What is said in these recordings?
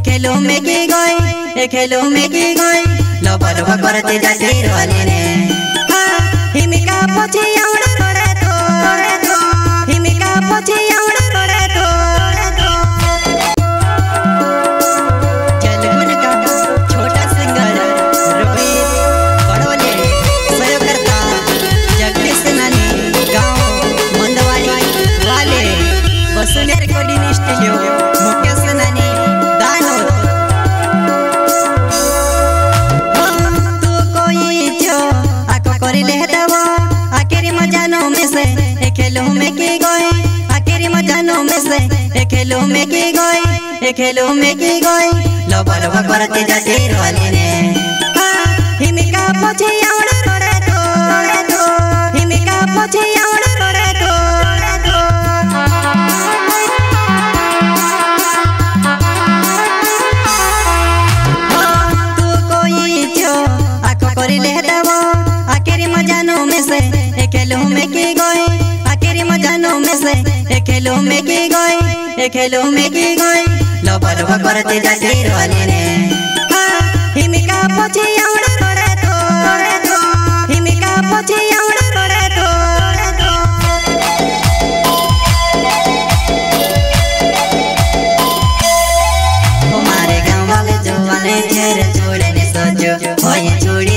खेलो में की गई खेलो में की गई लबर करते जाते रोले ने हिमिका पछे आउड़ रोड़े तो हिमिका पछे आउड़ रोड़े तो जलगुन का छोटा सिंगर रोहित बड़ोले सहयोगकर्ता जगदीश नानी गांव मंदवाड़ी वाले वसुंधरा रिकॉर्डिंग स्टूडियो मुकेश नानी दानोद आखिरी मजानों में से खेलो में की गई आखिरी मजानों में से खेलो में की गई खेलो में की गई लबर करते जाते रोले ने हिमिका पछे आउड़ रोड़े तो हिमिका पछे आउड़ रोड़े तो तू कोई जो आको करी ले दबो आखिरी मजानों में से खेलो में की गई आखिरी मजानों में से खेलो में की गई खेलो में की गई लबर करते जाते रोले ने हिमिका पछे आउड़ रोड़े तो हिमिका पछे आउड़ रोड़े तो हमारे गाँव वाले जवाने झेर छोड़े ने सोचो होए छोड़ी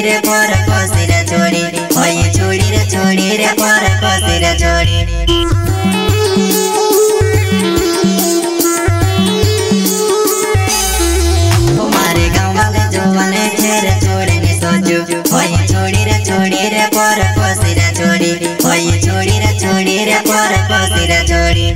रे पर कोसी रे छोड़ी होए छोड़ी रे पर कोसी रे छोड़ी हमारे गाँव वाले जवाने झेर छोड़े ने सोचो होए छोड़ी रे पर कोसी रे छोड़ी होए छोड़ी रे पर कोसी रे छोड़ी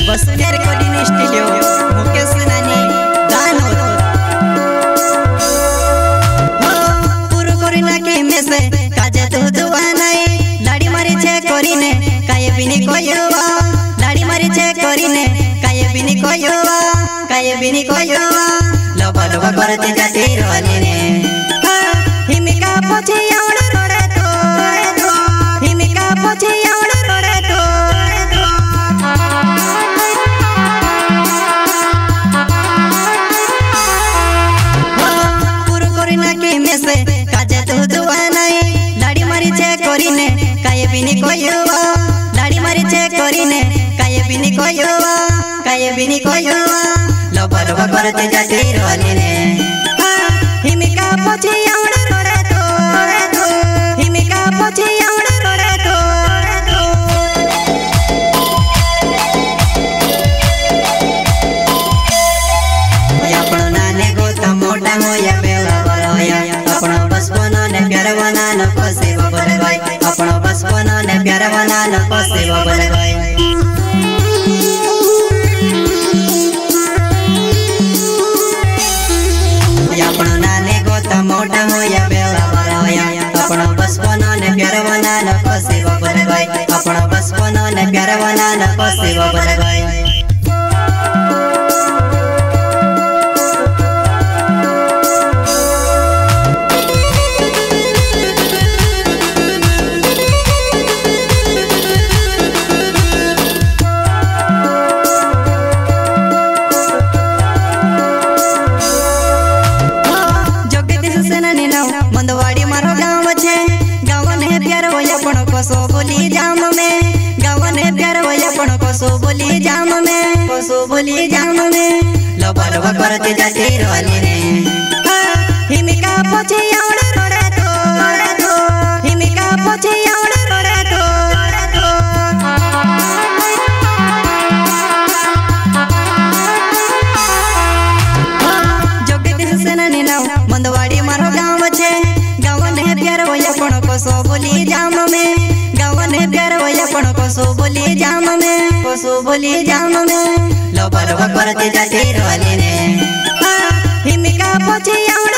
वसुंधरा रिकॉर्डिंग स्टूडियो मुकेश नानी दानोद पुरु करिना के में से काजे तू दुआ नहीं लाड़ी मारी छे करिने काये बिनी कोयवा लाड़ी मारी छे करिने काये बिनी कोयवा लबर करते जाते रोले ने हिमिका पछे आउड़ रोड़े तो हिमिका पछे आउड़ रोड़े तो से काजे तू दुआ नहीं लाड़ी मारी छे करिने काये बिनी कोयवा लाड़ी मारी छे करिने काये बिनी कोयवा लबर करते जाते रोले ने हिमिका पछे आउड़ रोड़े तो हिमिका पछे आउड़ रोड़े तो अपनो नाने गोता मोटा होया बेला बरोया अपनो बचपन ने प्यार बनाना कोसे बबल गई अपनो बचपन ने प्यार बनाना कोसे बबल गई अपनो नाने गोता मोटा होया बेला बरोया अपनो बचपन ने प्यार बनाना कोसे बबल गई अपनो बचपन ने प्यार बनाना कोसे बबल गई मंदवाड़ी मारो गाँव छे गाँव ने प्यार होया पण कोसो बोली जाम में गाँव ने प्यार होया पण कोसो बोली जाम में लबर करते जाते रोले ने हिमिका पछे आउड़ रोड़े तो हिमिका पछे आउड़ रोड़े तो जगदीश सेनानी नाव मंदवाड़ी मारो गाँव छे गाँव ने प्यार होया पण कोसो बोली जाम में गाँव ने प्यार होया पण कोसो बोली जाम में लबर करते जाते रोले ने हिमिका पछे आउड़